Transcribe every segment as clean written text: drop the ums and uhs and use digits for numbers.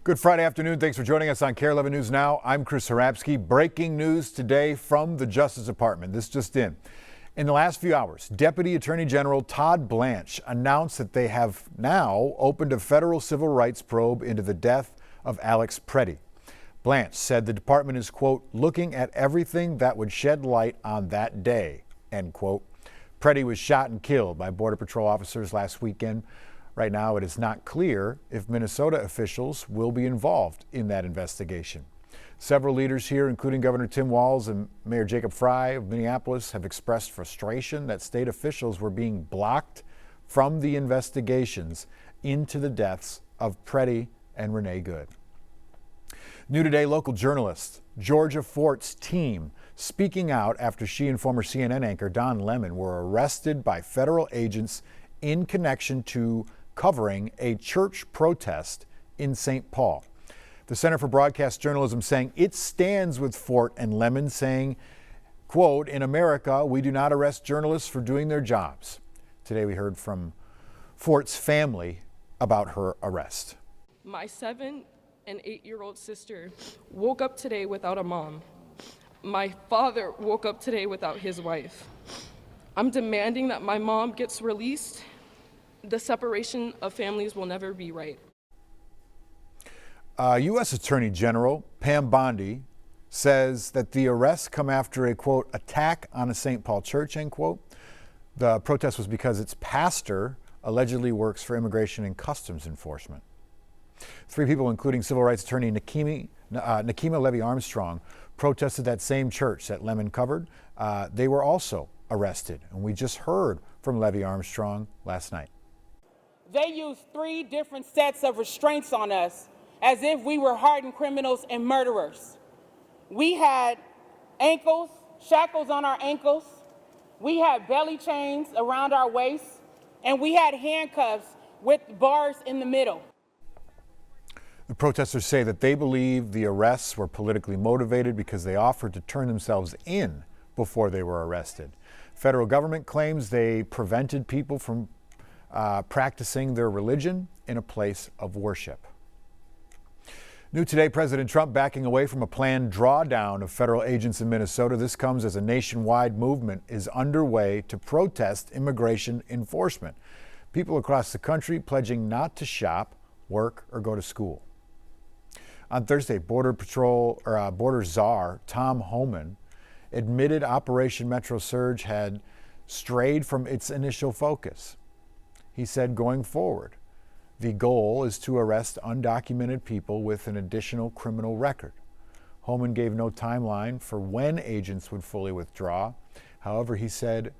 Good Friday afternoon. Thanks for joining us on KARE 11 News Now. I'm Chris Harapsky. Breaking news today from the Justice Department. This just in. In the last few hours, Deputy Attorney General Todd Blanche announced that they have now opened a federal civil rights probe into the death of Alex Preddy. Blanche said the department is, quote, looking at everything that would shed light on that day, end quote. Preddy was shot and killed by Border Patrol officers last weekend. Right now, it is not clear if Minnesota officials will be involved in that investigation. Several leaders here, including Governor Tim Walz and Mayor Jacob Frey of Minneapolis, have expressed frustration that state officials were being blocked from the investigations into the deaths of Preddy and Renee Good. New today, local journalist Georgia Fort's team speaking out after she and former CNN anchor Don Lemon were arrested by federal agents in connection to covering a church protest in St. Paul. The Center for Broadcast Journalism saying it stands with Fort and Lemon, saying, quote, in America, we do not arrest journalists for doing their jobs. Today we heard from Fort's family about her arrest. My 7- and 8-year-old sister woke up today without a mom. My father woke up today without his wife. I'm demanding that my mom gets released. The separation of families will never be right. U.S. Attorney General Pam Bondi says that the arrests come after a, quote, attack on a St. Paul church, end quote. The protest was because its pastor allegedly works for Immigration and Customs Enforcement. 3 people, including civil rights attorney Nekima Levy Armstrong, protested that same church that Lemon covered. They were also arrested, and we just heard from Levy Armstrong last night. They used 3 different sets of restraints on us as if we were hardened criminals and murderers. We had ankles, shackles on our ankles. We had belly chains around our waists, and we had handcuffs with bars in the middle. The protesters say that they believe the arrests were politically motivated because they offered to turn themselves in before they were arrested. Federal government claims they prevented people from practicing their religion in a place of worship. New today, President Trump backing away from a planned drawdown of federal agents in Minnesota. This comes as a nationwide movement is underway to protest immigration enforcement. People across the country pledging not to shop, work, or go to school. On Thursday, Border Czar Tom Homan admitted Operation Metro Surge had strayed from its initial focus. He said going forward, the goal is to arrest undocumented people with an additional criminal record. Homan gave no timeline for when agents would fully withdraw. However, he said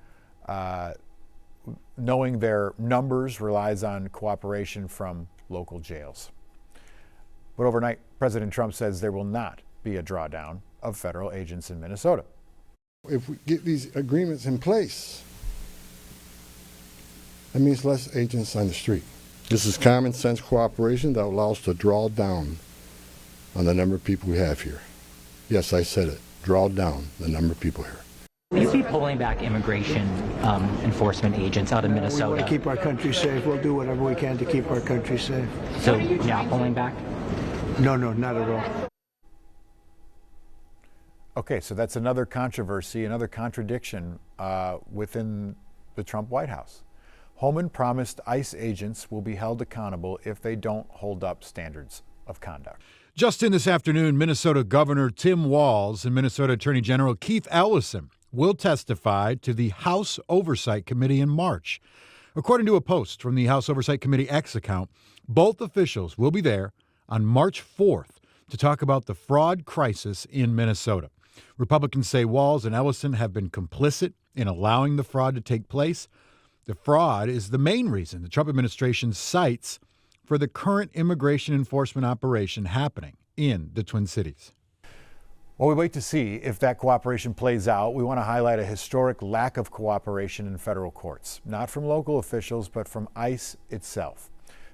knowing their numbers relies on cooperation from local jails. But overnight, President Trump says there will not be a drawdown of federal agents in Minnesota. If we get these agreements in place, that means less agents on the street. This is common sense cooperation that allows us to draw down on the number of people we have here. Yes, I said it, draw down the number of people here. Will you be pulling back immigration enforcement agents out of Minnesota? We want to keep our country safe. We'll do whatever we can to keep our country safe. So now pulling back? No, not at all. Okay, so that's another controversy, another contradiction within the Trump White House. Homan promised ICE agents will be held accountable if they don't hold up standards of conduct. Just in this afternoon, Minnesota Governor Tim Walz and Minnesota Attorney General Keith Ellison will testify to the House Oversight Committee in March. According to a post from the House Oversight Committee X account, both officials will be there on March 4th to talk about the fraud crisis in Minnesota. Republicans say Walz and Ellison have been complicit in allowing the fraud to take place. The fraud is the main reason the Trump administration cites for the current immigration enforcement operation happening in the Twin Cities. While we wait to see if that cooperation plays out, we want to highlight a historic lack of cooperation in federal courts, not from local officials, but from ICE itself.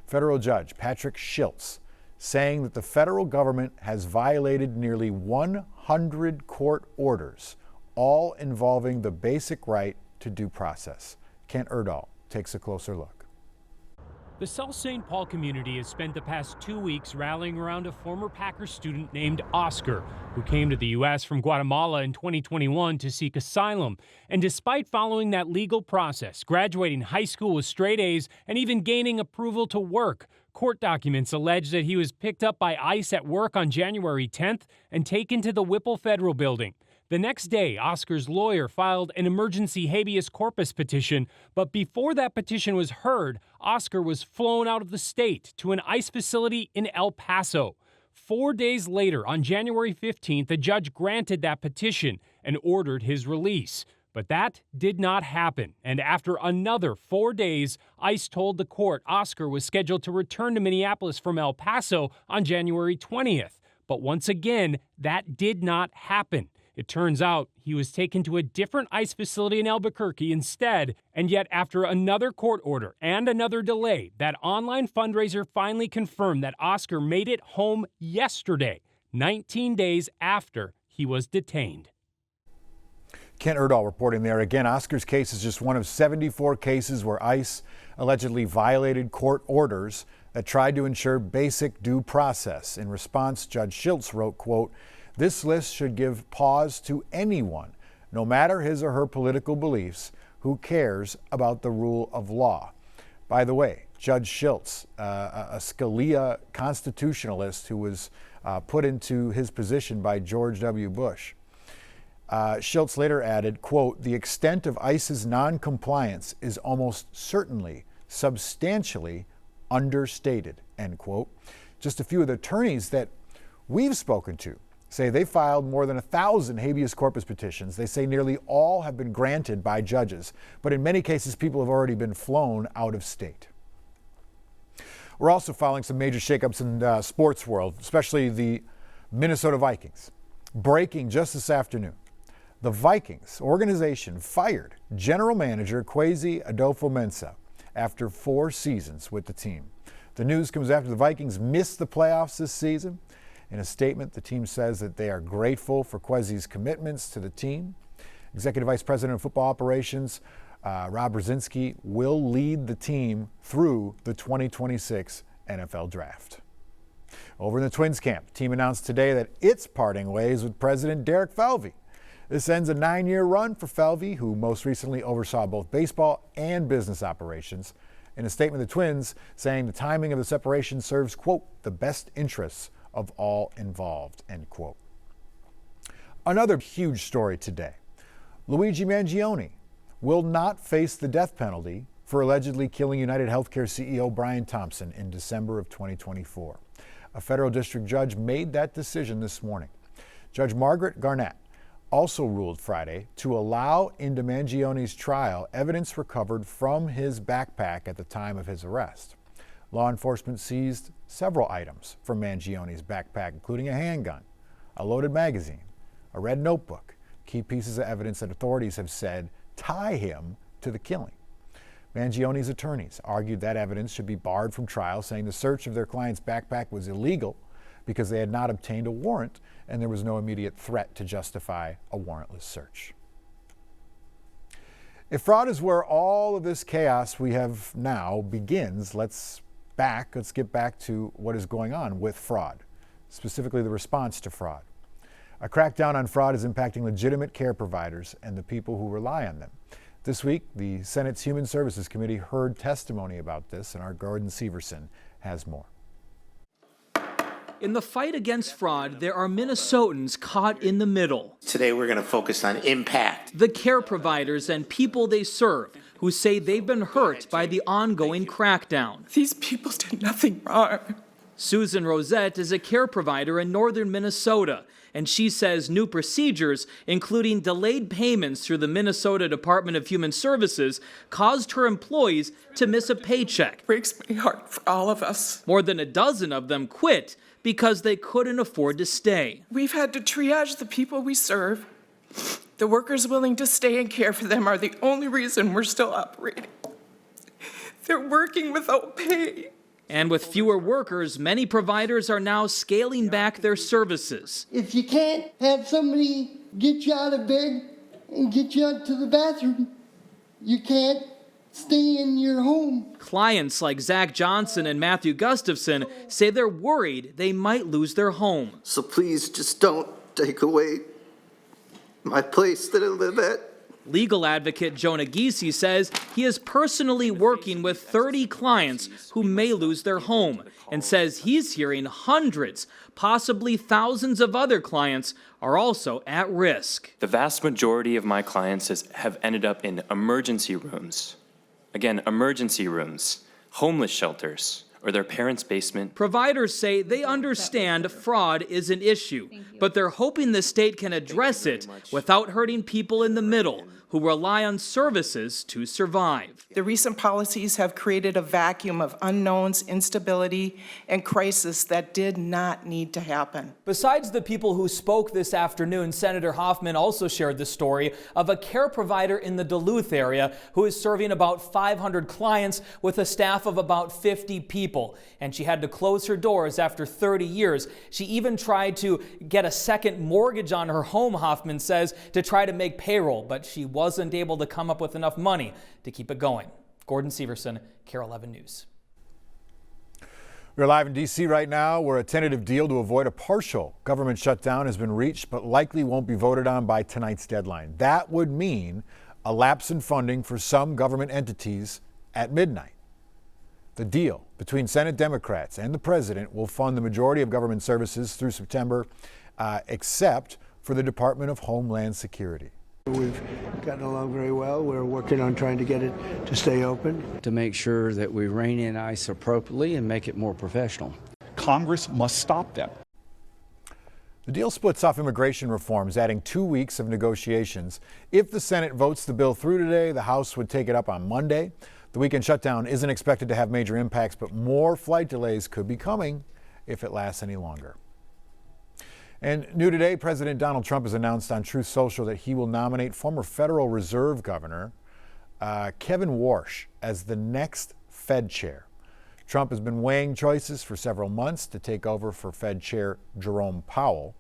Federal Judge Patrick Schiltz saying that the federal government has violated nearly 100 court orders, all involving the basic right to due process. Kent Erdahl takes a closer look. The South St. Paul community has spent the past 2 weeks rallying around a former Packers student named Oscar, who came to the U.S. from Guatemala in 2021 to seek asylum. And despite following that legal process, graduating high school with straight A's, and even gaining approval to work, court documents allege that he was picked up by ICE at work on January 10th and taken to the Whipple Federal Building. The next day, Oscar's lawyer filed an emergency habeas corpus petition, but before that petition was heard, Oscar was flown out of the state to an ICE facility in El Paso. 4 days later, on January 15th, the judge granted that petition and ordered his release. But that did not happen, and after another 4 days, ICE told the court Oscar was scheduled to return to Minneapolis from El Paso on January 20th. But once again, that did not happen. It turns out he was taken to a different ICE facility in Albuquerque instead, and yet after another court order and another delay, that online fundraiser finally confirmed that Oscar made it home yesterday, 19 days after he was detained. Kent Erdahl reporting there. Again, Oscar's case is just one of 74 cases where ICE allegedly violated court orders that tried to ensure basic due process. In response, Judge Schiltz wrote, quote, "This list should give pause to anyone, no matter his or her political beliefs, who cares about the rule of law." By the way, Judge Schiltz, a Scalia constitutionalist who was put into his position by George W. Bush. Schiltz later added, quote, "The extent of ICE's noncompliance is almost certainly substantially understated," end quote. Just a few of the attorneys that we've spoken to say they filed more than 1,000 habeas corpus petitions. They say nearly all have been granted by judges, but in many cases, people have already been flown out of state. We're also following some major shakeups in the sports world, especially the Minnesota Vikings. Breaking just this afternoon, the Vikings organization fired general manager Kwesi Adofo-Mensah after 4 seasons with the team. The news comes after the Vikings missed the playoffs this season. In a statement, the team says that they are grateful for Kwesi's commitments to the team. Executive Vice President of Football Operations, Rob Brzezinski, will lead the team through the 2026 NFL Draft. Over in the Twins camp, the team announced today that it's parting ways with President Derek Falvey. This ends a 9-year run for Falvey, who most recently oversaw both baseball and business operations. In a statement, the Twins saying the timing of the separation serves, quote, "the best interests of all involved," end quote. Another huge story today. Luigi Mangione will not face the death penalty for allegedly killing United Healthcare CEO Brian Thompson in December of 2024. A federal district judge made that decision this morning. Judge Margaret Garnett also ruled Friday to allow into Mangione's trial evidence recovered from his backpack at the time of his arrest. Law enforcement seized several items from Mangione's backpack, including a handgun, a loaded magazine, a red notebook, key pieces of evidence that authorities have said tie him to the killing. Mangione's attorneys argued that evidence should be barred from trial, saying the search of their client's backpack was illegal because they had not obtained a warrant and there was no immediate threat to justify a warrantless search. If fraud is where all of this chaos we have now begins, let's get back to what is going on with fraud, specifically the response to fraud. A crackdown on fraud is impacting legitimate care providers and the people who rely on them. This week, the Senate's Human Services Committee heard testimony about this, and our Gordon Severson has more. In the fight against fraud, there are Minnesotans caught in the middle. Today we're going to focus on impact. The care providers and people they serve who say they've been hurt by the ongoing crackdown. These people did nothing wrong. Susan Rosette is a care provider in northern Minnesota, and she says new procedures, including delayed payments through the Minnesota Department of Human Services, caused her employees to miss a paycheck. It breaks my heart for all of us. More than a dozen of them quit because they couldn't afford to stay. We've had to triage the people we serve. The workers willing to stay and care for them are the only reason we're still operating. They're working without pay. And with fewer workers, many providers are now scaling back their services. If you can't have somebody get you out of bed and get you out to the bathroom, you can't stay in your home. Clients like Zach Johnson and Matthew Gustafson say they're worried they might lose their home. So please just don't take away my place that I live at. Legal advocate Jonah Giese says he is personally working with 30 clients who may lose their home and says he's hearing hundreds, possibly thousands of other clients are also at risk. The vast majority of my clients have ended up in emergency rooms. Again, emergency rooms, homeless shelters, or their parents' basement. Providers say they understand fraud is an issue, but they're hoping the state can address it without hurting people in the middle who rely on services to survive. The recent policies have created a vacuum of unknowns, instability, and crisis that did not need to happen. Besides the people who spoke this afternoon, Senator Hoffman also shared the story of a care provider in the Duluth area who is serving about 500 clients with a staff of about 50 people. And she had to close her doors after 30 years. She even tried to get a second mortgage on her home, Hoffman says, to try to make payroll, but she wasn't able to come up with enough money to keep it going. Gordon Severson, KARE 11 News. We're live in D.C. right now, where a tentative deal to avoid a partial government shutdown has been reached, but likely won't be voted on by tonight's deadline. That would mean a lapse in funding for some government entities at midnight. The deal between Senate Democrats and the president will fund the majority of government services through September, except for the Department of Homeland Security. We've gotten along very well. We're working on trying to get it to stay open. To make sure that we rein in ICE appropriately and make it more professional. Congress must stop them. The deal splits off immigration reforms, adding 2 weeks of negotiations. If the Senate votes the bill through today, the House would take it up on Monday. The weekend shutdown isn't expected to have major impacts, but more flight delays could be coming if it lasts any longer. And new today, President Donald Trump has announced on Truth Social that he will nominate former Federal Reserve Governor Kevin Warsh as the next Fed chair. Trump has been weighing choices for several months to take over for Fed Chair Jerome Powell.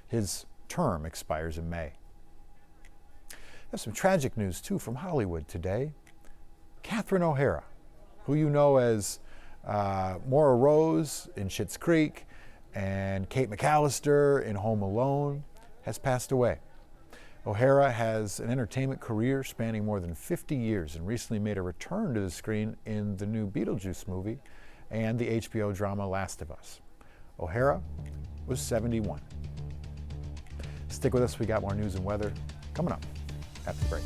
His term expires in May. I have some tragic news, too, from Hollywood today. Catherine O'Hara, who you know as Maura Rose in Schitt's Creek and Kate McAllister in Home Alone, has passed away. O'Hara has an entertainment career spanning more than 50 years and recently made a return to the screen in the new Beetlejuice movie and the HBO drama Last of Us. O'Hara was 71. Stick with us, we got more news and weather coming up after the break.